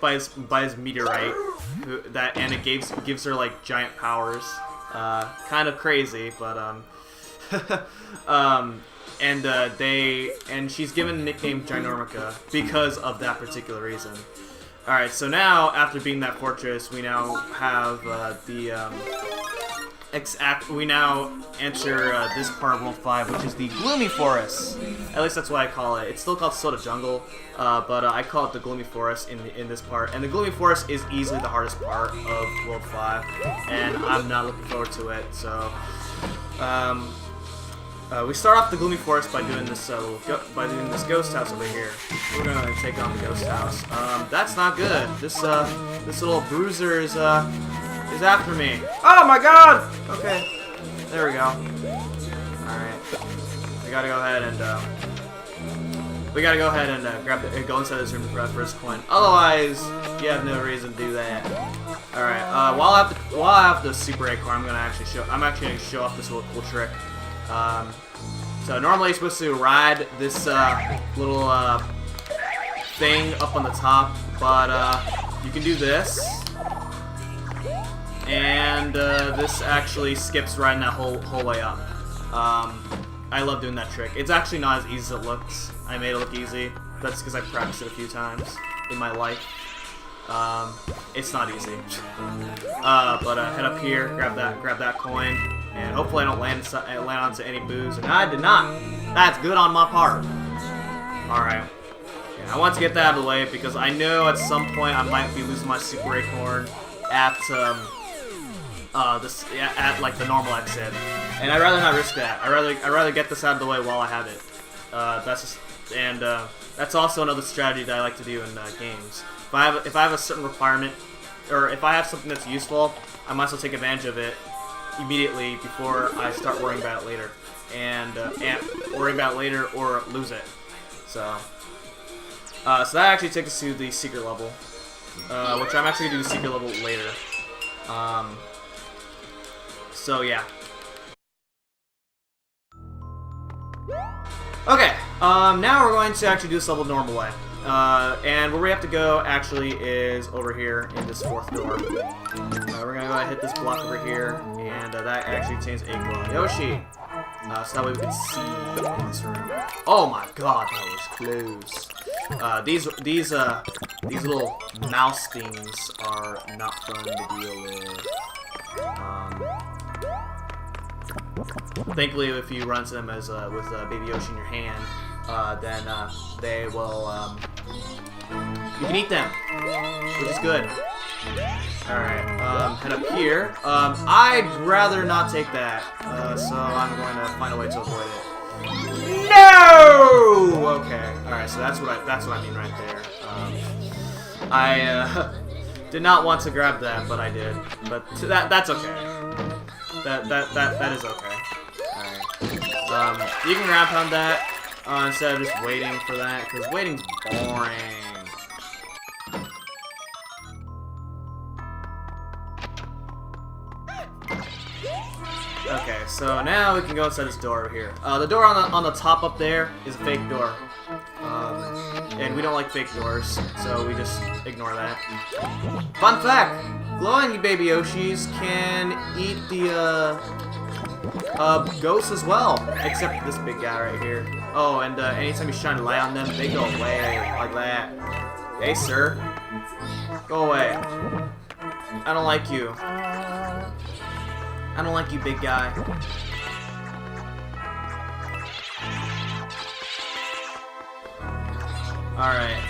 by his meteorite, and it gives her like giant powers. Kind of crazy, but and she's given the nickname Ginormica because of that particular reason. All right, so now after beating that fortress, we now have we now enter this part of World 5, which is the Gloomy Forest. At least that's what I call it. It's still called Soda Jungle, but I call it the Gloomy Forest in this part. And the Gloomy Forest is easily the hardest part of World 5, and I'm not looking forward to it. So we start off the Gloomy Forest by doing this ghost house over here. We're gonna take on the ghost house. That's not good. This little bruiser is after me. Oh my god! Okay. There we go. Alright. We gotta go ahead and go inside this room for the first coin. Otherwise, you have no reason to do that. Alright, while I have the super acorn, I'm actually gonna show off this little cool trick. So normally you're supposed to ride this little thing up on the top, but you can do this. And this actually skips riding that whole way up. I love doing that trick. It's actually not as easy as it looks. I made it look easy. That's because I practiced it a few times in my life. It's not easy. But head up here, grab that coin, and hopefully I don't land onto any booze. And I did not. That's good on my part. All right. Yeah, I want to get that out of the way because I know at some point I might be losing my super acorn at like the normal exit, and I'd rather not risk that. I'd rather get this out of the way while I have it. That's also another strategy that I like to do in games. If I have a certain requirement, or if I have something that's useful, I might as well take advantage of it immediately before I start worrying about it later, and worry about it later or lose it. So that actually takes us to the secret level, which I'm actually gonna do the secret level later. So yeah. Okay, now we're going to actually do this level the normal way. And where we have to go actually is over here in this fourth door. We're gonna go ahead and hit this block over here, and that actually contains a glowing Yoshi. So that way we can see in this room. Oh my god, that was close. These little mouse things are not fun to deal with. Thankfully, if you run to them as with Baby Yoshi in your hand, then they will. You can eat them, which is good. All right, head up here. I'd rather not take that, so I'm going to find a way to avoid it. No. Okay. All right. So that's what I mean right there. I did not want to grab that, but I did. But that's okay. That is okay. Alright. You can ground pound that instead of just waiting for that, because waiting's boring. Okay, so now we can go inside this door over here. The door on the top up there is a fake door. And we don't like fake doors, so we just ignore that. Fun fact! Glowing Baby Yoshis can eat the ghosts as well, except this big guy right here. Oh, and anytime you shine a light on them, they go away like that. Hey, sir. Go away. I don't like you. I don't like you, big guy. Alright.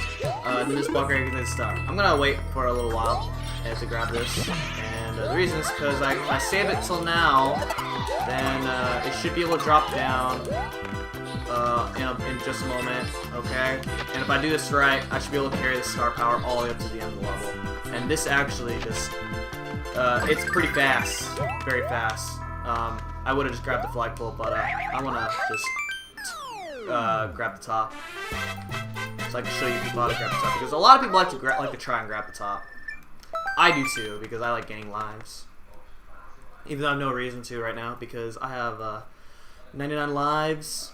This block right here is stuck. I'm gonna wait for a little while to grab this. And the reason is because if I save it till now, then it should be able to drop down in just a moment, okay? And if I do this right, I should be able to carry the star power all the way up to the end of the level. And this actually just, it's pretty fast, very fast. I would have just grabbed the flagpole, but I want to just grab the top. So I can show you people how to grab the top, because a lot of people like to try and grab the top. I do too, because I like gaining lives. Even though I have no reason to right now, because I have 99 lives.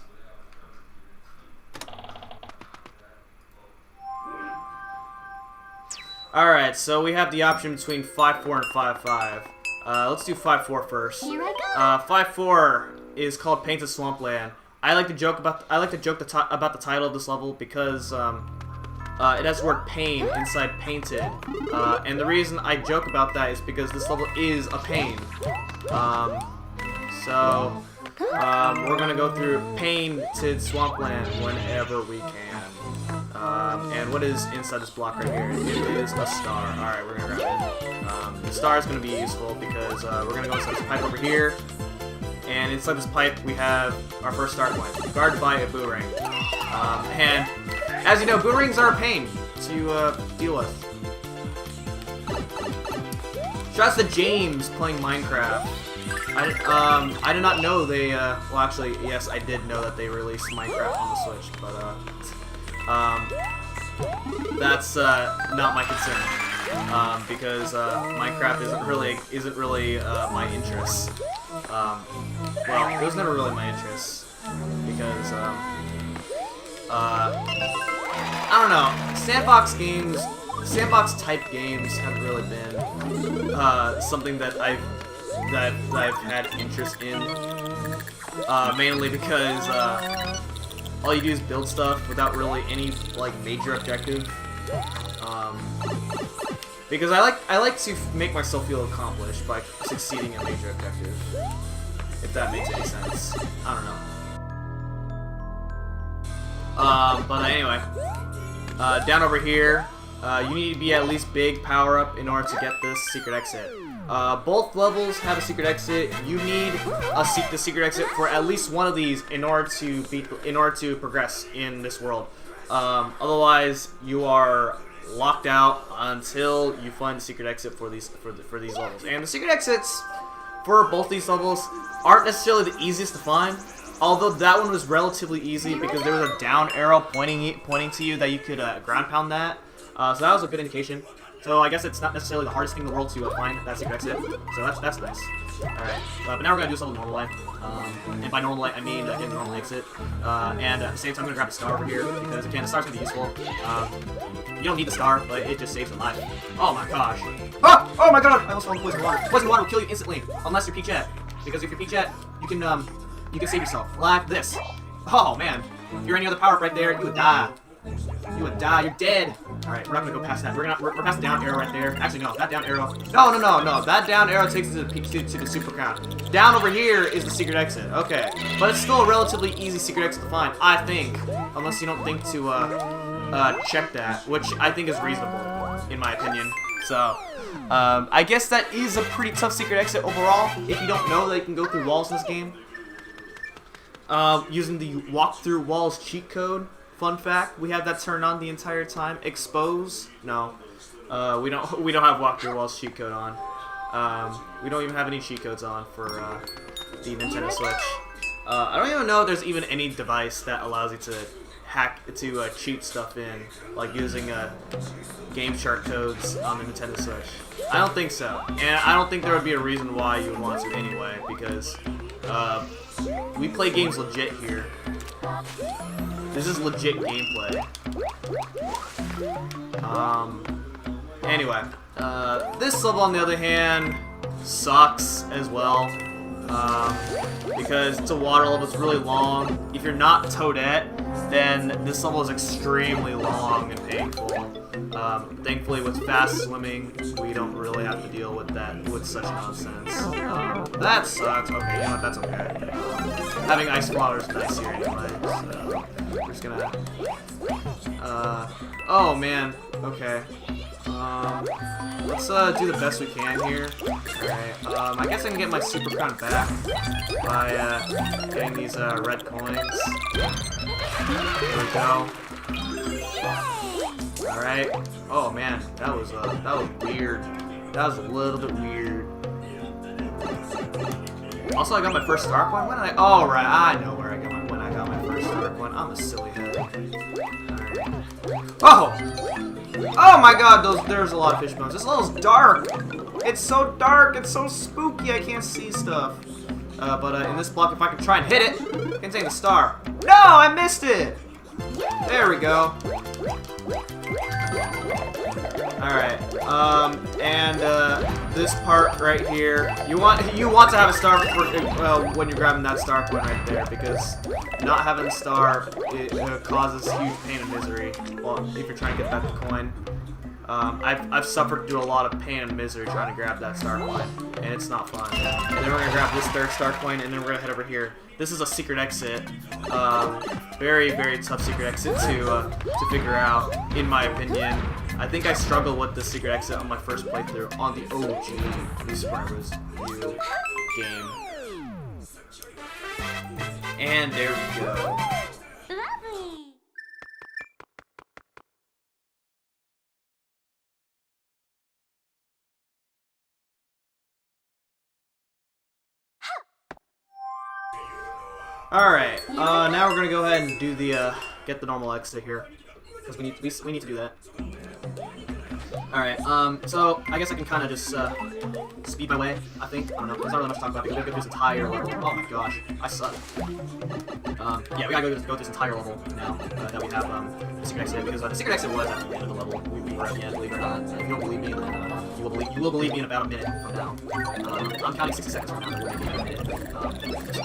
Alright, so we have the option between 5-4 and 5-5. Let's do 5-4 first. Here I go. 5-4 is called Painted Swampland. I like to joke about the title of this level because it has the word pain inside painted. And the reason I joke about that is because this level is a pain. We're gonna go through Painted Swampland whenever we can. And what is inside this block right here? It is a star. Alright, we're gonna grab it. The star is gonna be useful because we're gonna go inside this pipe over here. And inside this pipe we have our first star point, guarded by a boomerang. And as you know, boomerangs are a pain to deal with. Shouts to James playing Minecraft. I did not know they, well actually, yes, I did know that they released Minecraft on the Switch, but, that's, not my concern, because, Minecraft isn't really, my interest. Well, it was never really my interest, because, I don't know, sandbox type games haven't really been, something that I've had interest in, mainly because all you do is build stuff without really any like major objective. Because I like to make myself feel accomplished by succeeding in a major objective. If that makes any sense, I don't know. But anyway, down over here, you need to be at least big power up in order to get this secret exit. Both levels have a secret exit. You need the secret exit for at least one of these in order to progress in this world. Otherwise, you are locked out until you find the secret exit for these levels. And the secret exits for both these levels aren't necessarily the easiest to find. Although that one was relatively easy because there was a down arrow pointing to you that you could ground pound that. So that was a good indication. So I guess it's not necessarily the hardest thing in the world to find that secret exit. So that's nice. Alright, but now we're going to do something normal life. And by normal life, I mean get the normal exit. And at the same time, I'm going to grab the star over here, because again, the star's going to be useful. You don't need the star, but it just saves a life. Oh my gosh. Ah! Oh my god! I almost fell in poison water. Poison water will kill you instantly, unless you're Peachette. Because if you're Peachette, you can save yourself. Like this. Oh man. If you're any other power-up right there, you would die. You would die. You're dead. Alright, we're not gonna go past that. We're past the down arrow right there. Actually, no. That down arrow. No. That down arrow takes us to the super crown. Down over here is the secret exit. Okay. But it's still a relatively easy secret exit to find, I think. Unless you don't think to, check that. Which I think is reasonable, in my opinion. So, I guess that is a pretty tough secret exit overall. If you don't know that you can go through walls in this game. Using the walk through walls cheat code. Fun fact, we have that turned on the entire time. Expose? No. We don't have walk through walls cheat code on. We don't even have any cheat codes on for the Nintendo Switch. I don't even know if there's even any device that allows you to cheat stuff in, like using game chart codes on the Nintendo Switch. I don't think so, and I don't think there would be a reason why you would want to anyway, because we play games legit here. This is legit gameplay. Anyway, this level on the other hand sucks as well, because it's a water level, it's really long. If you're not Toadette, then this level is extremely long and painful. Thankfully, with fast swimming, we don't really have to deal with such nonsense. That sucks. Okay, you know what? That's okay. Having ice flowers is nice here anyway, so we're just gonna. Oh man. Okay. Let's do the best we can here. Alright. I guess I can get my super crown back by getting these red coins. There we go. Alright. Oh man, that was weird. That was a little bit weird. Also, I got my first star coin. When did I? Oh right, I know where I got my first star coin. I'm a silly head. Alright. Oh! Oh my god, there's a lot of fish bones. This level's dark. It's so dark. It's so spooky. I can't see stuff. But in this block, if I can try and hit it, contain the star. No, I missed it. There we go. Alright, this part right here, you want to have a star when you're grabbing that star point right there, because not having a star, it causes huge pain and misery. Well, if you're trying to get back the coin. I've suffered through a lot of pain and misery trying to grab that star coin, and it's not fun. And then we're gonna grab this third star coin, and then we're gonna head over here. This is a secret exit, very, very tough secret exit to figure out, in my opinion. I think I struggled with the secret exit on my first playthrough on the OG New Super Mario Bros. U game. And there we go. Alright, now we're gonna go ahead and do the, get the normal exit here. Because we need to do that. Alright, so I guess I can kind of just, speed my way, I think. I don't know, there's not really much to talk about because we have to go through this entire level. Oh my gosh, I suck. Yeah, we gotta go through this entire level now, that we have, the secret exit, because the secret exit was at the end of the level. We were at the end, believe it or not. If you don't believe me, then, you will believe me in about a minute from now. I'm counting 60 seconds from now, but we'll make it in a minute.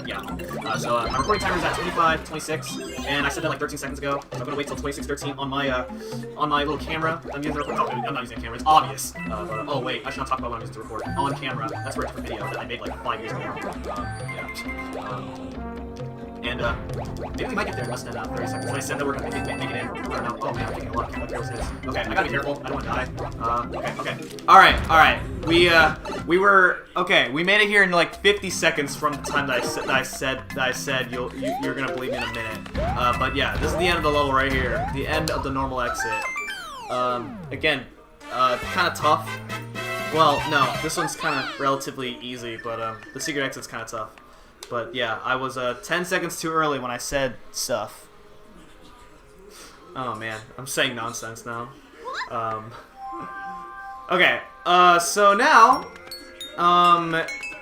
Yeah. So my recording timer is at 25:26, and I said that like 13 seconds ago, so I'm gonna wait till 26:13 on my little camera. I'm using I'm not using a camera, it's obvious. But, oh wait, I should not talk about what I'm using to record. On camera, that's for a different video that I made like 5 years ago. Maybe we might get there in less than 30 seconds. When I said that we're gonna make it in, I don't know. Oh man, I'm taking a lot of camera hits. Okay, I gotta be careful. I don't want to die. Okay. Alright. We were okay. We made it here in like 50 seconds from the time that I said you're gonna believe me in a minute. But yeah, this is the end of the level right here. The end of the normal exit. Again, kind of tough. Well, no, this one's kind of relatively easy, but the secret exit's kind of tough. But yeah, I was 10 seconds too early when I said stuff. Oh man, I'm saying nonsense now. Okay, so now,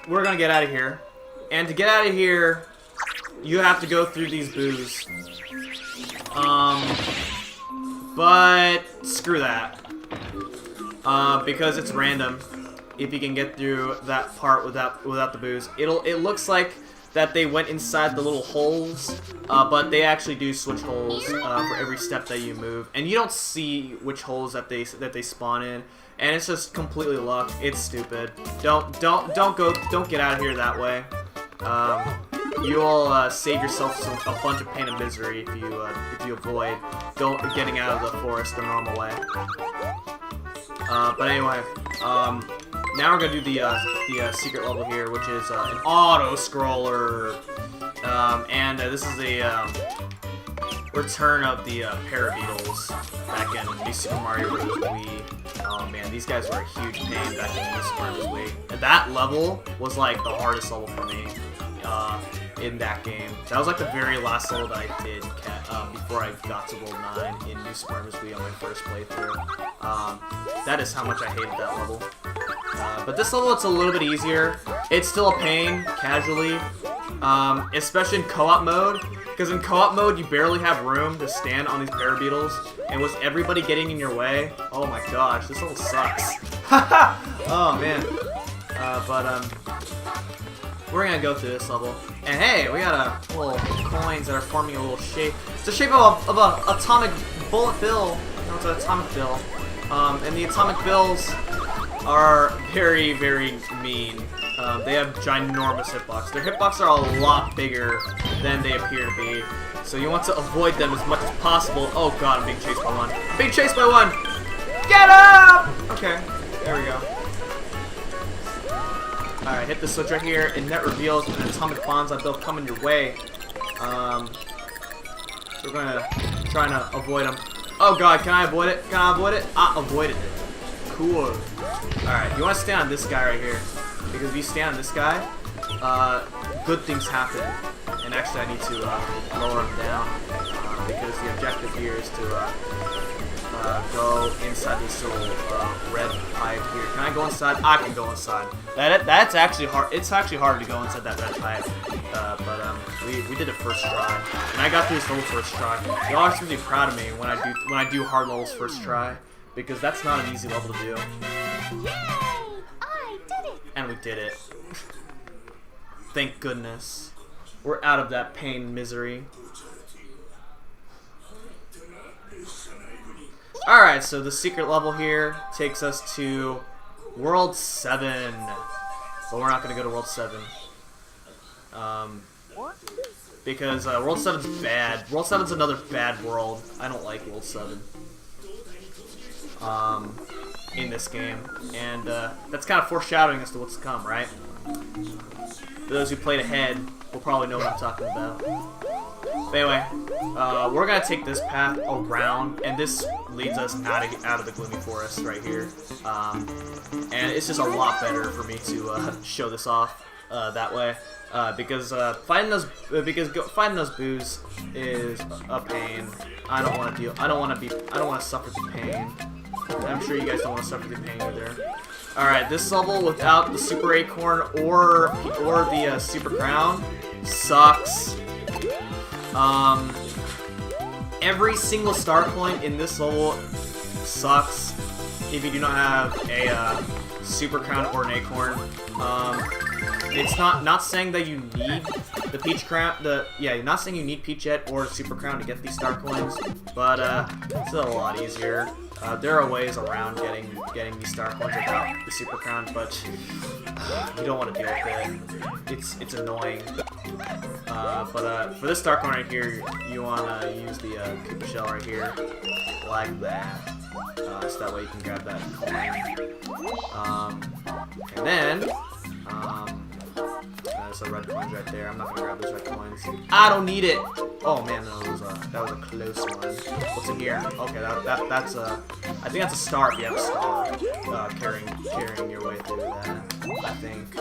we're gonna get out of here. And to get out of here, you have to go through these boos. But screw that. Because it's random. If you can get through that part without the boos, it looks like that they went inside the little holes, but they actually do switch holes for every step that you move, and you don't see which holes that they spawn in, and it's just completely luck. It's stupid. Don't get out of here that way. You'll save yourself a bunch of pain and misery if you avoid getting out of the forest the normal way. But anyway, now we're gonna do the secret level here, which is an auto scroller, and this is a return of the Beetles back in the Super Mario Bros. Wii. Oh man, these guys were a huge pain back in the Super Mario Bros. Wii. That level was like the hardest level for me in that game. That was like the very last level that I did before I got to World 9 in New Super Mario Bros. Wii on my first playthrough. That is how much I hated that level. But this level, it's a little bit easier. It's still a pain, casually, especially in co-op mode, because in co-op mode, you barely have room to stand on these Beetles, and with everybody getting in your way, oh my gosh, this level sucks. Oh man. We're gonna go through this level, and hey, we got little coins that are forming a little shape. It's the shape of a atomic bullet bill. No, it's an atomic bill. And the atomic bills are very, very mean. They have ginormous hitbox. Their hitbox are a lot bigger than they appear to be. So you want to avoid them as much as possible. Oh god, I'm being chased by one. Being chased by one! Get up! Okay, there we go. Alright, hit the switch right here, and that reveals an atomic bombs that they'll come in your way. So we're gonna try to avoid them. Oh god, can I avoid it? Can I avoid it? I avoided it. Cool. Alright, you want to stand on this guy right here. Because if you stand on this guy, good things happen. And actually I need to lower him down. Because the objective here is to go inside this little red pipe here. Can I go inside? I can go inside. That's actually hard. It's actually hard to go inside that red pipe. But we did it first try, and I got through this level first try. Y'all are supposed to be proud of me when I do hard levels first try, because that's not an easy level to do. Yay! I did it! And we did it. Thank goodness. We're out of that pain and misery. Alright, so the secret level here takes us to World 7. But we're not going to go to World 7. Because World 7's bad. World 7's another bad world. I don't like World 7. In this game. And that's kind of foreshadowing as to what's to come, right? For those who played ahead will probably know what I'm talking about. But anyway, we're gonna take this path around, and this leads us out of the gloomy forest right here. And it's just a lot better for me to show this off that way, because finding those boos is a pain. I don't want to suffer the pain. I'm sure you guys don't want to suffer the pain either. Alright, this level without the Super Acorn or the Super Crown sucks. Every single star coin in this level sucks if you do not have a Super Crown or an Acorn. It's not saying that you need the Peach Crown, not saying you need Peachette or Super Crown to get these star coins, but it's a lot easier. There are ways around getting these star coins without the Super Crown, but you don't want to deal with it. It's annoying. But for this star coin right here, you want to use the Koopa shell right here, like that. So that way you can grab that coin. And then there's a red coins right there. I'm not gonna grab those red coins. I don't need it. Oh man, that was a close one. What's in here? Okay, that's a. I think that's a star if you have a star carrying your way through that. I think.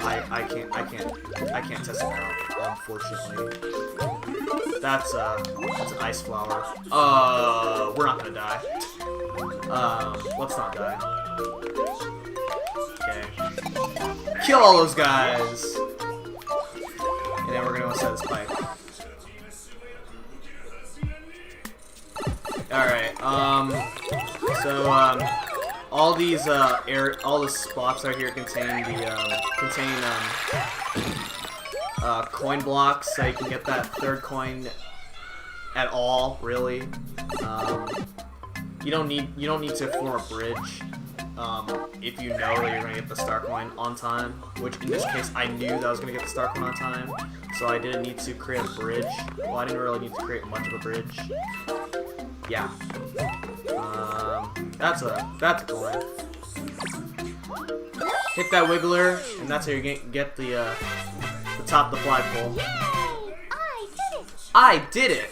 I can't test it out, unfortunately. That's an ice flower. We're not gonna die. Let's not die. Okay. Kill all those guys! And then we're gonna set this pipe. Alright, all these all the spots right here contain coin blocks, so you can get that third coin at all, really. You don't need to form a bridge. If you know that you're gonna get the star coin on time, which in this case I knew that I was gonna get the star coin on time, so I didn't need to create a bridge. Well, I didn't really need to create much of a bridge. Yeah. That's a coin. Hit that wiggler, and that's how you get the top of the flagpole. Yay! I did it! I did it!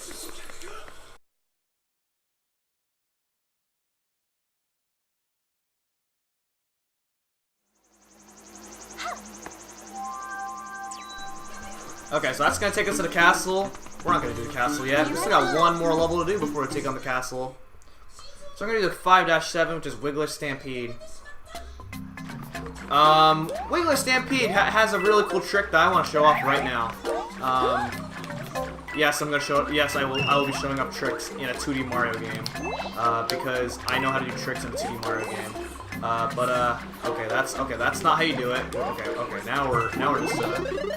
Okay, so that's gonna take us to the castle. We're not gonna do the castle yet. We still got one more level to do before we take on the castle. So I'm gonna do the 5-7, which is Wiggler Stampede. Wiggler Stampede has a really cool trick that I want to show off right now. Yes, I'm gonna show. Yes, I will be showing up tricks in a 2D Mario game because I know how to do tricks in a 2D Mario game. Okay, that's not how you do it. Okay, now we're just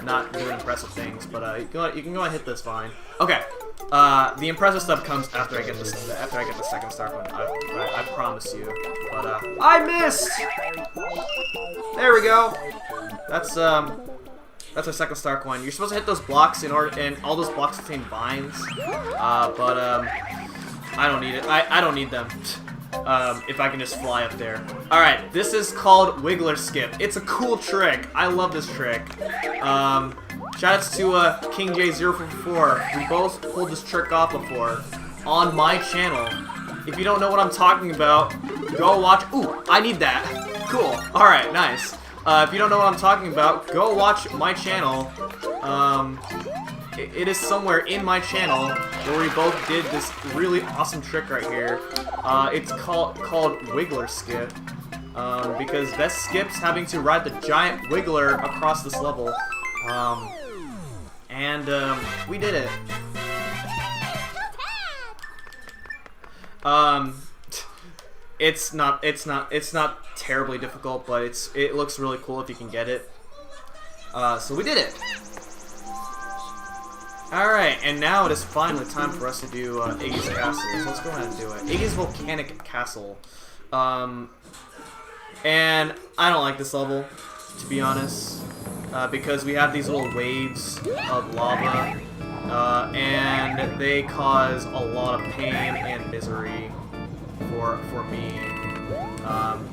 not doing impressive things, but you can go ahead and hit this fine. Okay, the impressive stuff comes after I get the second star coin. I promise you. But I missed. There we go. That's our second star coin. You're supposed to hit those blocks and all those blocks contain vines. I don't need it. I don't need them. If I can just fly up there. Alright, this is called Wiggler Skip. It's a cool trick. I love this trick. Shoutouts to King J044. We both pulled this trick off before on my channel. If you don't know what I'm talking about, go watch. Ooh, I need that. Cool. Alright, nice. If you don't know what I'm talking about, go watch my channel. It is somewhere in my channel where we both did this really awesome trick right here. It's called Wiggler Skip, because Best skips having to ride the giant Wiggler across this level, we did it. it's not terribly difficult, but it looks really cool if you can get it. So we did it. Alright, and now it is finally time for us to do Iggy's Castle. So let's go ahead and do it. Iggy's Volcanic Castle. And I don't like this level, to be honest, because we have these little waves of lava, and they cause a lot of pain and misery for me.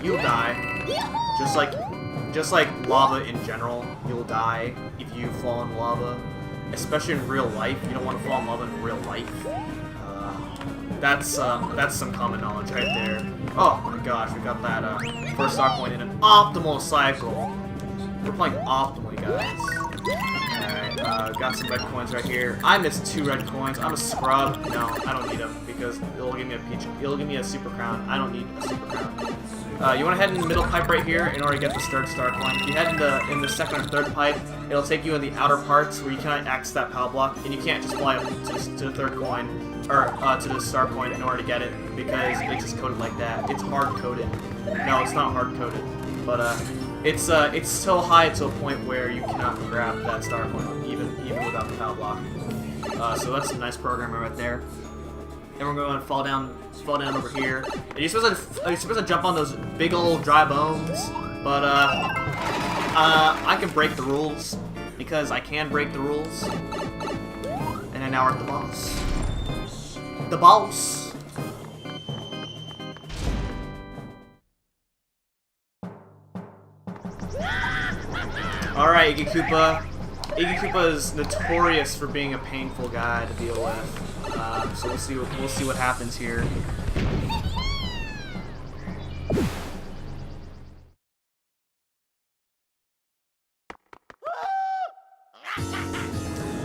You'll die, just like lava in general. You'll die if you fall in lava, especially in real life. You don't want to fall in lava in real life. That's some common knowledge right there. Oh my gosh, we got that first star point in an optimal cycle. We're playing optimally, guys. Alright, got some red coins right here. I missed 2 red coins. I'm a scrub. No, I don't need them because it'll give me a peach. It'll give me a super crown. I don't need a super crown. You want to head in the middle pipe right here in order to get the third star coin. If you head in the second or third pipe, it'll take you in the outer parts where you cannot access that power block, and you can't just fly up to the third coin or to the star coin in order to get it because it's just coded like that. It's hard coded. No, it's not hard coded, but it's so high to a point where you cannot grab that star coin even without the power block. So that's a nice programming right there. Then we're going to fall down over here. And you're supposed to jump on those big old dry bones, but I can break the rules because I can break the rules. And then now we're at the boss. The boss. Alright, Iggy Koopa. Iggy Koopa is notorious for being a painful guy to deal with. So we'll see what happens here.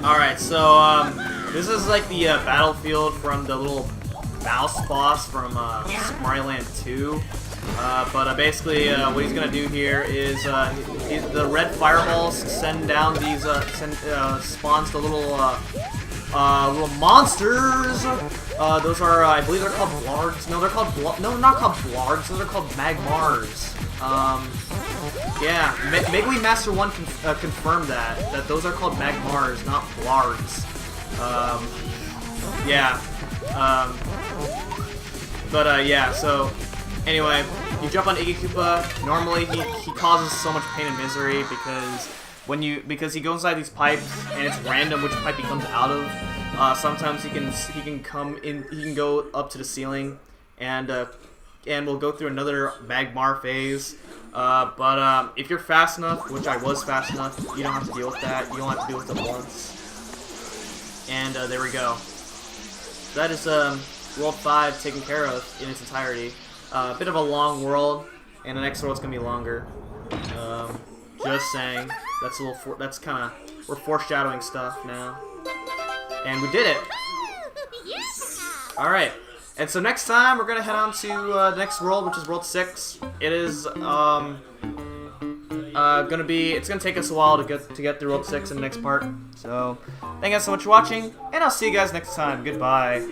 Alright, so this is like the battlefield from the little mouse boss from Mario Land 2. But basically, what he's gonna do here is the red fireballs send down these spawns the little monsters. Those are I believe they're called blargs. No, they're called not called blargs. Those are called magmars. Yeah, Megawii Master 1 confirmed that those are called magmars, not blargs. Yeah. Yeah. So. Anyway, you jump on Iggy Koopa. Normally, he causes so much pain and misery because he goes inside these pipes and it's random which pipe he comes out of. Sometimes he can go up to the ceiling and we'll go through another magmar phase. But if you're fast enough, which I was fast enough, you don't have to deal with that. You don't have to deal with it once. And there we go. That is World 5 taken care of in its entirety. A bit of a long world, and the next world's gonna be longer. Just saying. That's a little. That's kind of. We're foreshadowing stuff now, and we did it. All right, and so next time we're gonna head on to the next world, which is World 6. It is gonna be. It's gonna take us a while to get through World 6 in the next part. So, thank you guys so much for watching, and I'll see you guys next time. Goodbye.